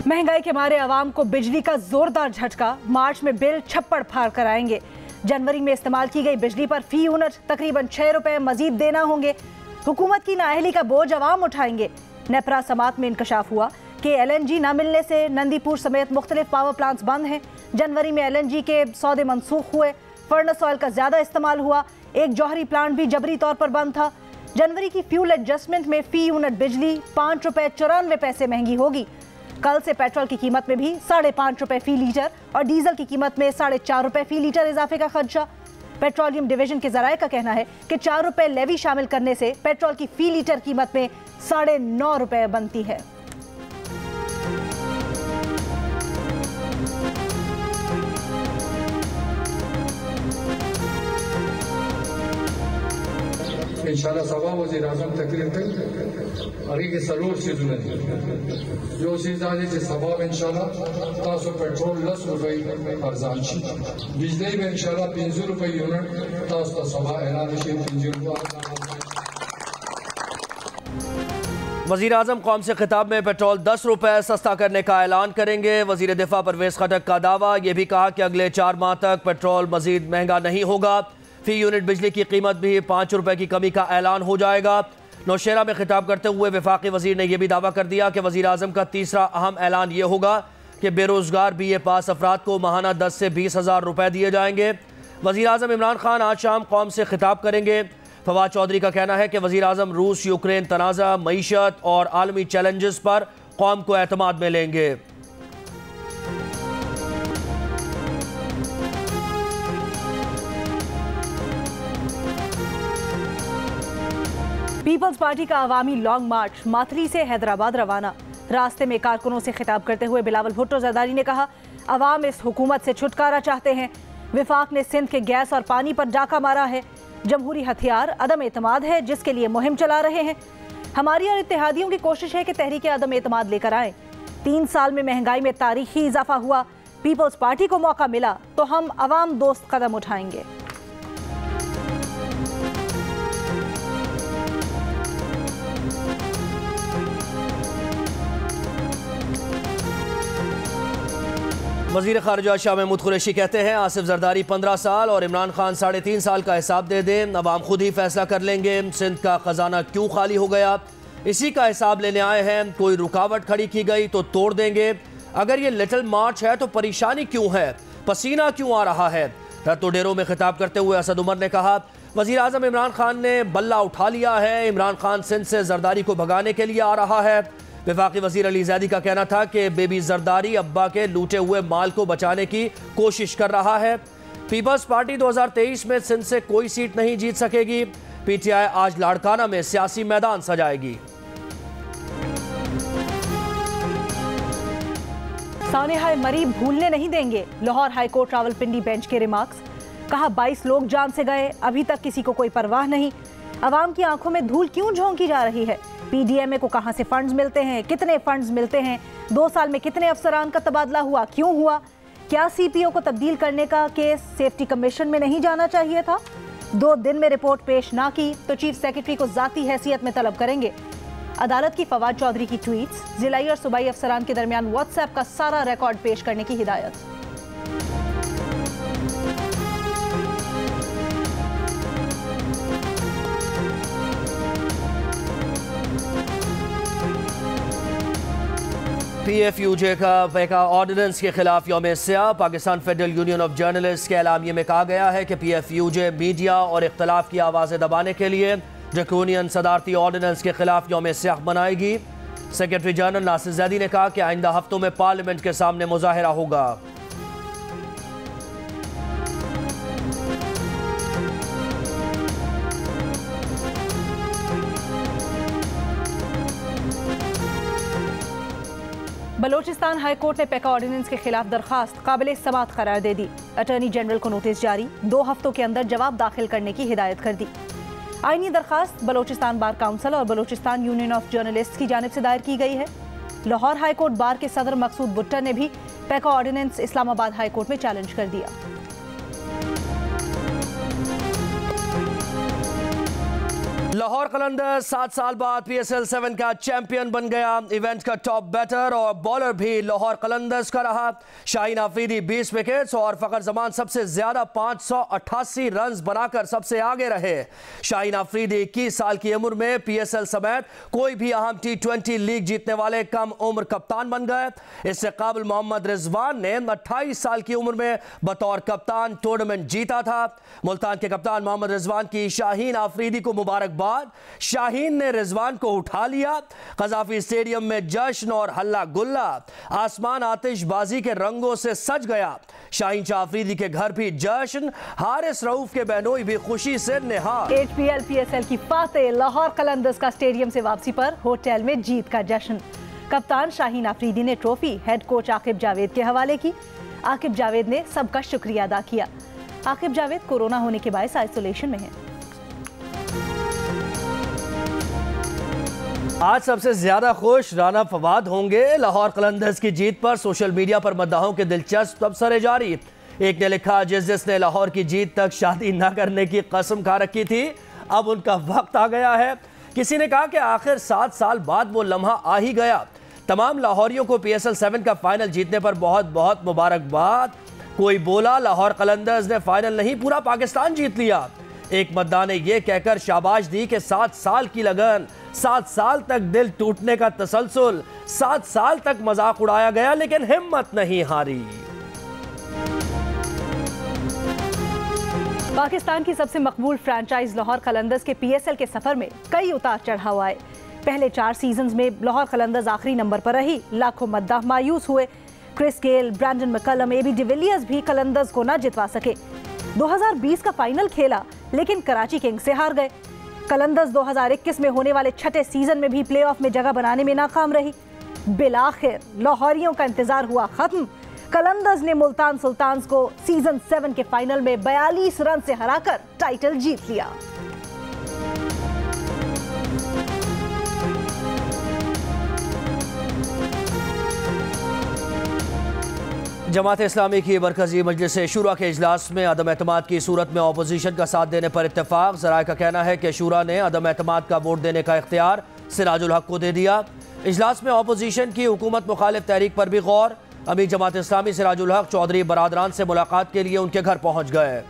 महंगाई के मारे आवाम को बिजली का जोरदार झटका। मार्च में बिल छप्पड़ फाड़ कर आएंगे। जनवरी में इस्तेमाल की गई बिजली पर फी यूनिट तकरीबन 6 रुपए मजीद देना होंगे। हुकूमत की नाअहली का बोझ आवाम उठाएंगे। नेपरा समात में इंकशाफ हुआ कि LNG न मिलने से नंदीपुर समेत मुख्तलिफ पावर प्लांट्स बंद हैं। जनवरी में LNG के सौदे मनसूख हुए। फर्नेस ऑयल का ज्यादा इस्तेमाल हुआ। एक जौहरी प्लांट भी जबरी तौर पर बंद था। जनवरी की फ्यूल एडजस्टमेंट में फी यूनिट बिजली 5 रुपए 94 पैसे महंगी होगी। कल से पेट्रोल की कीमत में भी 5.5 रुपए फी लीटर और डीजल की कीमत में 4.5 रुपए फी लीटर इजाफे का खदशा। पेट्रोलियम डिवीजन के जराये का कहना है कि 4 रुपए लेवी शामिल करने से पेट्रोल की फी लीटर कीमत में 9.5 रुपए बनती है। इंशाल्लाह सभा वज़ीर आज़म तकरीर कई अगे सलोर चीज़ों जो चीज़ आज सभा में इंशाल्लाह तासो पेट्रोल 10 रुपए अर्जान छी बिजली में इंशाल्लाह 5 रुपए यूनिट तासो सभा ऐलान छी 5 रुपए। वज़ीर आज़म कौम से खिताब में पेट्रोल 10 रुपए सस्ता करने का ऐलान करेंगे। वज़ीर दिफा परवेज़ खटक का दावा। यह भी कहा कि अगले 4 माह तक पेट्रोल मजीद महंगा नहीं होगा। फी यूनिट बिजली की कीमत भी 5 रुपए की कमी का ऐलान हो जाएगा। नौशेरा में खिताब करते हुए वफाकी वजीर ने यह भी दावा कर दिया कि वज़ीर आज़म का तीसरा अहम ऐलान यह होगा कि बेरोजगार BA पास अफराद को माहाना 10 से 20 हज़ार रुपए दिए जाएंगे। वज़ीर आज़म इमरान खान आज शाम कौम से खिताब करेंगे। फवाद चौधरी का कहना है कि वज़ीर आज़म रूस यूक्रेन तनाज़ा, मईशत और आलमी चैलेंजेस पर कौम को एतमाद में लेंगे। पीपल्स पार्टी का अवामी लॉन्ग मार्च माथरी से हैदराबाद रवाना। रास्ते में कारकुनों से खिताब करते हुए बिलावल भुट्टो जरदारी ने कहा, अवाम इस हुकूमत से छुटकारा चाहते हैं। विफाक ने सिंध के गैस और पानी पर डाका मारा है। जमहूरी हथियार अदम एतमाद है जिसके लिए मुहिम चला रहे हैं। हमारी और इत्तेहादियों की कोशिश है कि तहरीक अदम एतमाद लेकर आए। 3 साल में महंगाई में तारीखी इजाफा हुआ। पीपल्स पार्टी को मौका मिला तो हम अवाम दोस्त कदम उठाएंगे। वज़ीर ख़ारिजा शाह महमूद कुरैशी कहते हैं, आसिफ जरदारी 15 साल और इमरान खान 3.5 साल का हिसाब दे दें, अवाम खुद ही फैसला कर लेंगे। सिंध का खजाना क्यों खाली हो गया, इसी का हिसाब लेने आए हैं। कोई रुकावट खड़ी की गई तो तोड़ देंगे। अगर ये लिटिल मार्च है तो परेशानी क्यों है, पसीना क्यों आ रहा है। रत्तो डेरों में खिताब करते हुए असद उमर ने कहा, वज़ीर आज़म इमरान खान ने बल्ला उठा लिया है। इमरान खान सिंध से जरदारी को भगाने के लिए आ रहा है। वफाकी वज़ीर अली ज़ैदी का कहना था कि बेबी जरदारी अब्बा के लूटे हुए माल को बचाने की कोशिश कर रहा है। पीपल्स पार्टी 2023 में सिंध से कोई सीट नहीं जीत सकेगी। PTI आज लाड़काना में सियासी मैदान सजाएगी। सानेहा मरी भूलने नहीं देंगे, लाहौर हाईकोर्ट रावलपिंडी बेंच के रिमार्क्स। कहा 22 लोग जान से गए, अभी तक किसी को कोई परवाह नहीं। अवाम की आंखों में धूल क्यों झोंकी जा रही है। PDMA को कहां से फंड्स मिलते हैं, कितने फंड्स मिलते हैं, 2 साल में कितने अफसरान का तबादला हुआ, क्यों हुआ। क्या CPO को तब्दील करने का केस सेफ्टी कमीशन में नहीं जाना चाहिए था। 2 दिन में रिपोर्ट पेश ना की तो चीफ सेक्रेटरी को जाती हैसियत में तलब करेंगे। अदालत की फवाद चौधरी की ट्वीट्स, जिलाई और सूबाई अफसरान के दरमियान WhatsApp का सारा रिकॉर्ड पेश करने की हिदायत। PFUJ का ऑर्डिनेंस के खिलाफ यौम स्याह। Pakistan federal union of journalist के एलामिये में कहा गया है कि PFUJ मीडिया और इख्तलाफ की आवाज़ें दबाने के लिए ड्रैकोनियन सदारती ऑर्डिनेंस के खिलाफ यौम स्याह मनाएगी। सेक्रेटरी जनरल नासिर ज़ैदी ने कहा कि आइंदा हफ्तों में पार्लियामेंट के सामने मुजाहिरा होगा। बलोचिस्तान हाई कोर्ट ने पेका ऑर्डिनेंस के खिलाफ दरखास्त काबिल समाअत करार दे दी। अटॉर्नी जनरल को नोटिस जारी, 2 हफ्तों के अंदर जवाब दाखिल करने की हिदायत कर दी। आईनी दरखास्त बलोचिस्तान बार काउंसिल और बलोचिस्तान यूनियन ऑफ जर्नलिस्ट की जानिब से दायर की गई है। लाहौर हाई कोर्ट बार के सदर मकसूद भुट्टर ने भी पेका ऑर्डिनेंस इस्लामाबाद हाई कोर्ट में चैलेंज कर दिया। लाहौर कलंदर्स 7 साल बाद PSL 7 का चैंपियन बन गया। इवेंट का टॉप बैटर और बॉलर भी लाहौर कलंदर्स का रहा। शाहीन आफरीदी 20 विकेट्स और फखर जमान सबसे ज्यादा 588 रन बनाकर सबसे आगे रहे। शाहीन आफरीदी 21 साल की उम्र में PSL समेत कोई भी अहम T20 लीग जीतने वाले कम उम्र कप्तान बन गए। इससे काबिल मोहम्मद रिजवान ने 28 साल की उम्र में बतौर कप्तान टूर्नामेंट जीता था। मुल्तान के कप्तान मोहम्मद रिजवान की शाहीन आफरीदी को मुबारकबाद। शाहीन ने रिजवान को उठा लिया। कजाफी स्टेडियम में जश्न और हल्ला गुल्ला, आसमान आतिशबाजी के रंगों से सज गया। शाहीन शाह आफरीदी के घर भी जश्न, हारिस रऊफ के बहनोई भी खुशी से निहार। HPL PSL की फातेह लाहौर कलंदर्स का स्टेडियम से वापसी पर होटल में जीत का जश्न। कप्तान शाहीन आफरीदी ने trophy head coach Aqib Javed के हवाले की। आकिब जावेद ने सबका शुक्रिया अदा किया। आकिब जावेद कोरोना होने के बायस आइसोलेशन में हैं। आज सबसे ज्यादा खुश राना फवाद होंगे। लाहौर कलंदर्स की जीत पर सोशल मीडिया पर मद्दाहों के दिलचस्प तबसरे जारी। एक ने लिखा, जिसने लाहौर की जीत तक शादी न करने की कसम खा रखी थी, अब उनका वक्त आ गया है। किसी ने कहा कि आखिर 7 साल बाद वो लम्हा आ ही गया। तमाम लाहौरियों को PSL 7 का फाइनल जीतने पर बहुत बहुत मुबारकबाद। कोई बोला लाहौर कलंदर्स ने फाइनल नहीं पूरा पाकिस्तान जीत लिया। एक मतदार ने यह कहकर शाबाश दी कि 7 साल की लगन, 7 साल तक दिल टूटने का तसलसल, 7 साल तक मजाक उड़ाया गया लेकिन हिम्मत नहीं हारी। पाकिस्तान की सबसे मकबूल फ्रेंचाइज लाहौर कलंदर्स के PSL के सफर में कई उतार चढ़ाव आए। पहले 4 सीजन्स में लाहौर कलंदर्स आखिरी नंबर पर रही। लाखों मद्दाह मायूस हुए। Chris Gayle, Brendon McCullum, AB de Villiers भी कलंदर्स को न जितवा सके। 2020 का फाइनल खेला लेकिन कराची किंग्स से हार गए। कलंदर्स 2021 में होने वाले छठे सीजन में भी प्लेऑफ में जगह बनाने में नाकाम रही। बिलाखिर लाहौरियों का इंतजार हुआ खत्म। कलंदर्स ने मुल्तान सुल्तान्स को सीजन 7 के फाइनल में 42 रन से हराकर टाइटल जीत लिया। जमात इस्लामी की मरकजी मजलिस शुरा के इजलास में अदम एतमाद की सूरत में अपोजिशन का साथ देने पर इत्तेफाक। ज़राए का कहना है कि शुरा ने अदम एतमाद का वोट देने का इख्तियार सिराजुल हक को दे दिया। इजलास में अपोजिशन की हुकूमत मुखालिफ तहरीक पर भी गौर। अमीर जमात इस्लामी सिराजुल हक चौधरी बरादरान से मुलाकात के लिए उनके घर पहुँच गए।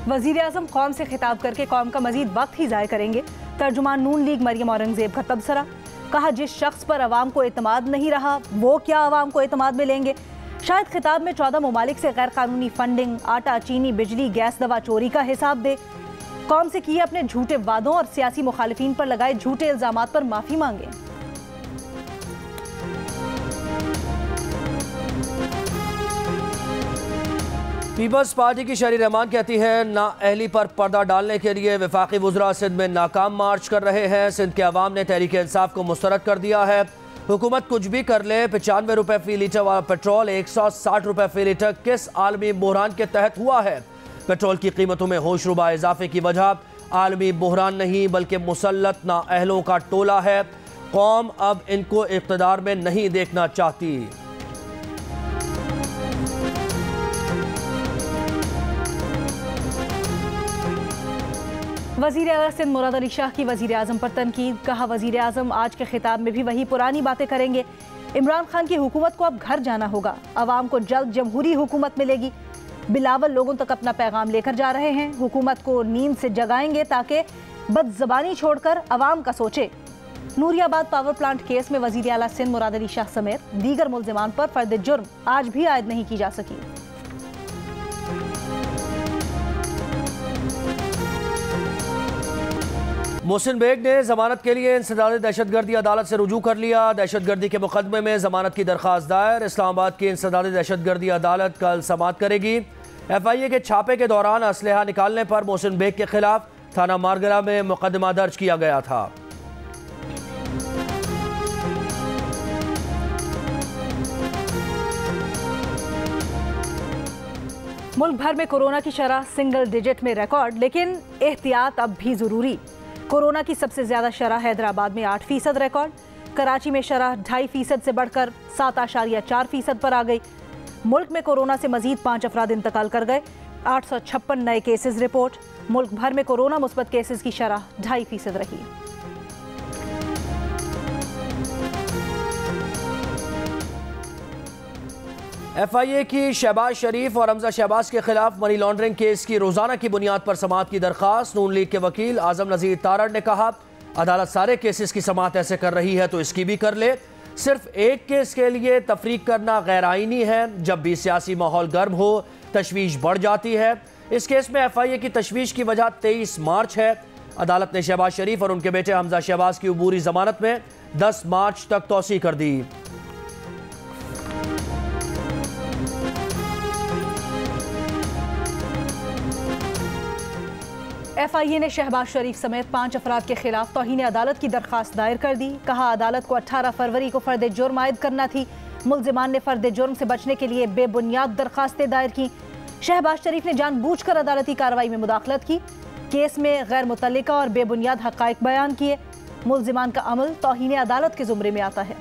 वजीर आजम कौम से खिताब करके कौम का मजीद वक्त ही ज़ाय करेंगे। तर्जुमान नून लीग मरियम औरंगजेब का तबसरा। कहा, जिस शख्स पर अवाम को एतमाद नहीं रहा वो क्या अवाम को एतमाद में लेंगे। शायद खिताब में 14 ममालिक से गैर कानूनी फंडिंग, आटा, चीनी, बिजली, गैस, दवा चोरी का हिसाब दे। कौम से किए अपने झूठे वादों और सियासी मुखालिफिन पर लगाए झूठे इल्जामात पर माफी मांगे। पीपल्स पार्टी की शहरी रहमान कहती है, नाअहली पर पर्दा डालने के लिए वफाकी वुज़रा सिंध में नाकाम मार्च कर रहे हैं। सिंध के अवाम ने तहरीक इंसाफ को मुस्तरद कर दिया है। हुकूमत कुछ भी कर ले, 95 रुपए फी लीटर वाला पेट्रोल 160 रुपए फी लीटर किस आलमी बहरान के तहत हुआ है। पेट्रोल की कीमतों में होशरुबा इजाफे की वजह आलमी बहरान नहीं बल्कि मुसल्लत नाअहलों का टोला है। कौम अब इनको इक़्तिदार में नहीं देखना चाहती। वज़ीर आला सिंध मुराद अली शाह की वज़ीर आज़म पर तनकीद। कहा, वज़ीर आज़म आज के खिताब में भी वही पुरानी बातें करेंगे। इमरान खान की हुकूमत को अब घर जाना होगा। अवाम को जल्द जमहूरी हुकूमत मिलेगी। बिलावल लोगों तक अपना पैगाम लेकर जा रहे हैं। हुकूमत को नींद से जगाएंगे ताकि बदज़बानी छोड़कर अवाम का सोचे। नूरियाबाद पावर प्लांट केस में वज़ीर आला सिंध मुराद अली शाह समेत दीगर मुल्ज़िमान पर फर्द जुर्म आज भी आयद नहीं की जा सकी। मोहसिन बेग ने जमानत के लिए इंसदाद दहशतगर्दी अदालत से रुजू कर लिया। दहशतगर्दी के मुकदमे में जमानत की दरख्वास्त दायर। इस्लामाबाद की इंसदाद दहशतगर्दी अदालत कल समाअत करेगी। FIA के छापे के दौरान असलहा निकालने पर मोहसिन बेग के खिलाफ थाना मारगला में मुकदमा दर्ज किया गया था। मुल्क भर में कोरोना की शरह सिंगल डिजिट में रिकॉर्ड, लेकिन एहतियात अब भी जरूरी। कोरोना की सबसे ज्यादा शरह हैदराबाद में 8% रिकॉर्ड। कराची में शरह 2.5% से बढ़कर 7.4% पर आ गई। मुल्क में कोरोना से मजीद 5 अफराद इंतकाल कर गए। 856 नए केसेस रिपोर्ट। मुल्क भर में कोरोना मुस्बत केसेस की शरह 2.5% रही। FIA की शहबाज शरीफ और हमजा शहबाज के खिलाफ मनी लॉन्ड्रिंग केस की रोजाना की बुनियाद पर समाअत की दरखास्त। नून लीग के वकील आजम नजीर तारड़ ने कहा, अदालत सारे केसेस की समाअत ऐसे कर रही है तो इसकी भी कर ले। सिर्फ एक केस के लिए तफरीक करना गैर आईनी है। जब भी सियासी माहौल गर्म हो तशवीश बढ़ जाती है। इस केस में FIA की तशवीश की वजह 23 मार्च है। अदालत ने शहबाज शरीफ और उनके बेटे हमजा शहबाज की अबूरी जमानत में 10 मार्च तक तौसी कर दी। FIA ने शहबाज शरीफ समेत 5 अफराद के खिलाफ तौहीन अदालत की दरखास्त दायर कर दी। कहा, अदालत को 18 फरवरी को फर्द जुर्म आयद करना थी। मुल्जिमान ने फर्द जुर्म से बचने के लिए बेबुनियाद दरखास्तें दायर की। शहबाज शरीफ ने जानबूझकर अदालती कार्रवाई में मुदाखलत की। केस में गैर मुतल्लिका और बेबुनियाद हक़ाइक़ बयान किए। मुल्जिमान का अमल तौहीन अदालत के ज़ुमरे में आता है।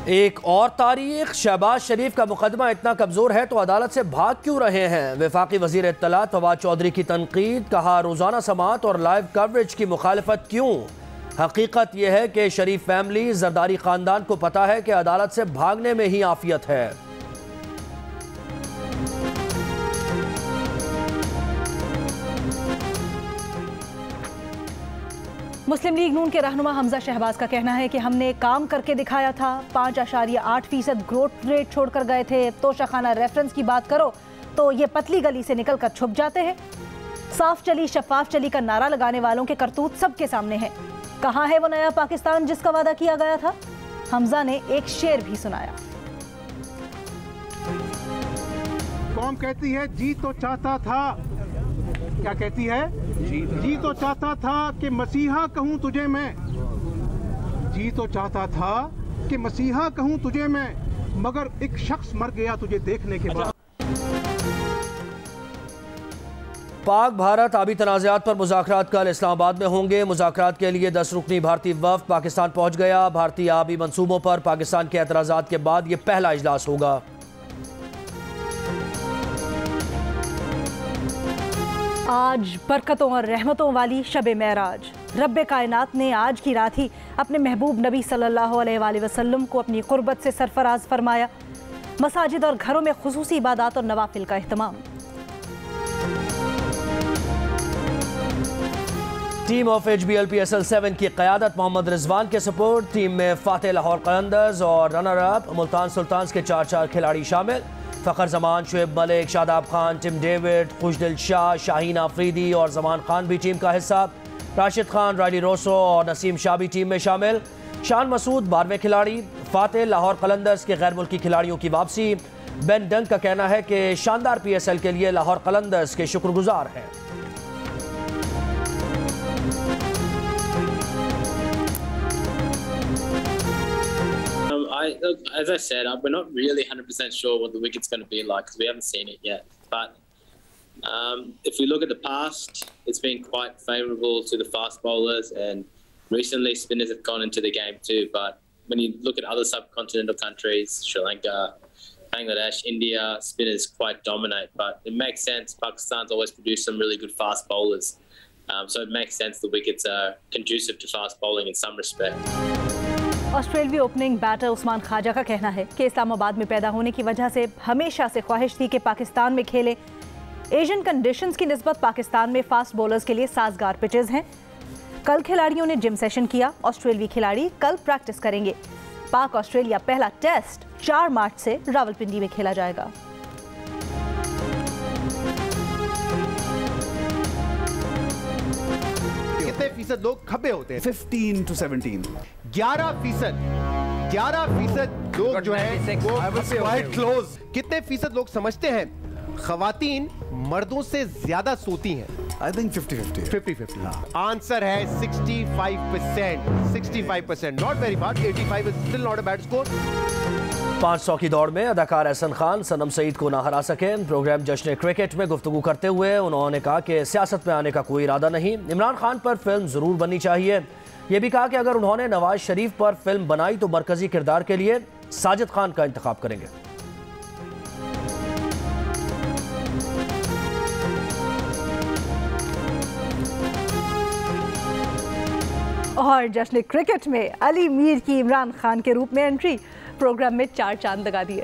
एक और तारीख, शहबाज शरीफ का मुकदमा इतना कमजोर है तो अदालत से भाग क्यों रहे हैं? वफाकी वजीर इत्तलात फवाद चौधरी की तनकीद। कहा, रोजाना समाअत और लाइव कवरेज की मुखालफत क्यों? हकीकत यह है कि शरीफ फैमिली जरदारी खानदान को पता है कि अदालत से भागने में ही आफियत है। मुस्लिम लीग नून के रहनुमा हमजा शहबाज का कहना है कि हमने काम करके दिखाया था। 5.8% ग्रोथ रेट छोड़कर गए थे। तोशाखाना रेफरेंस की बात करो तो ये पतली गली से निकलकर छुप जाते हैं। साफ चली शफाफ चली का नारा लगाने वालों के करतूत सबके सामने है। कहाँ है वो नया पाकिस्तान जिसका वादा किया गया था? हमजा ने एक शेर भी सुनाया। कौम कहती है जी तो चाहता था, क्या कहती है? जी तो चाहता था कि मसीहा कहूँ तुझे मैं, जी तो चाहता था कि मसीहा कहूँ तुझे मैं, मगर एक शख्स मर गया तुझे देखने के बाद। पाक भारत आबी तनाज़ात पर मुज़ाकरात कल इस्लामाबाद में होंगे। मुज़ाकरात के लिए 10 रुकनी भारतीय वफ़द पाकिस्तान पहुँच गया। भारतीय आबी मंसूबों पर पाकिस्तान के एतराज़ात के बाद यह पहला इजलास होगा। आज बरकतों और रहमतों वाली शब मेराज। रब्बे कायनात ने आज की रात ही अपने महबूब नबी सल्लल्लाहु अलैहि वसल्लम को अपनी कुर्बत से सरफराज फरमाया। मसाजिद और घरों में खुसूसी इबादत और नवाफिल का एहतमाम। टीम ऑफ HBL PSL 7 की क़यादत मोहम्मद रिजवान के सपोर्ट। टीम में फातेह लाहौर कलंदर्स और रनर अप मुल्तान सुल्तान्स के 4 खिलाड़ी शामिल। फ़खर जमान, शुएब मलिक, शादाब खान, टिम डेविड, खुशदिल शाह, शाहीन आफरीदी और जमान खान भी टीम का हिस्सा। राशिद खान, रायली रोसो और नसीम शाह भी टीम में शामिल। शान मसूद 12वें खिलाड़ी। फातेह लाहौर कलंदर्स के गैर मुल्की खिलाड़ियों की वापसी। बेन डंक का कहना है कि शानदार PSL के लिए लाहौर कलंदर्स के शुक्रगुजार हैं। As I said, we're not really 100% sure what the wicket's going to be like because we haven't seen it yet. But if we look at the past, it's been quite favourable to the fast bowlers, and recently spinners have gone into the game too. But when you look at other subcontinental countries, Sri Lanka, Bangladesh, India, spinners quite dominate. But it makes sense. Pakistan's always produced some really good fast bowlers. So it makes sense the wickets are conducive to fast bowling in some respect. ऑस्ट्रेलियाई opening batter Usman Khwaja का कहना है कि इस्लामाबाद में पैदा होने की वजह से हमेशा से ख्वाहिश थी कि पाकिस्तान में खेले। एशियन कंडीशंस की निस्बत पाकिस्तान में फास्ट बॉलर्स के लिए साजगार पिचेस हैं। कल खिलाड़ियों ने जिम सेशन किया। ऑस्ट्रेलियाई खिलाड़ी कल प्रैक्टिस करेंगे। पाक ऑस्ट्रेलिया पहला टेस्ट 4 मार्च से रावलपिंडी में खेला जाएगा। कितने फीसद लोग खब्बे होते हैं? 15 to 17। 11% लोग जो है वो क्वाइट क्लोज। कितने फीसद लोग समझते हैं खवातीन मर्दों से ज्यादा सोती हैं? I think 50-50. आंसर है 65%। 65%, not very bad. 85 is still not a bad score. 500 की दौड़ में अदाकार एहसन खान सनम सईद को ना हरा सके। प्रोग्राम जश्न क्रिकेट में गुफ्तगू करते हुए उन्होंने कहा कि सियासत में आने का कोई इरादा नहीं, इमरान खान पर फिल्म ज़रूर बननी चाहिए। ये भी कहा कि अगर उन्होंने नवाज शरीफ पर फिल्म बनाई तो मरकजी किरदार के लिए साजिद खान का इंतखाब करेंगे। और जश्न क्रिकेट में अली मीर की इमरान खान के रूप में एंट्री, प्रोग्राम में 4 चांद लगा दिए।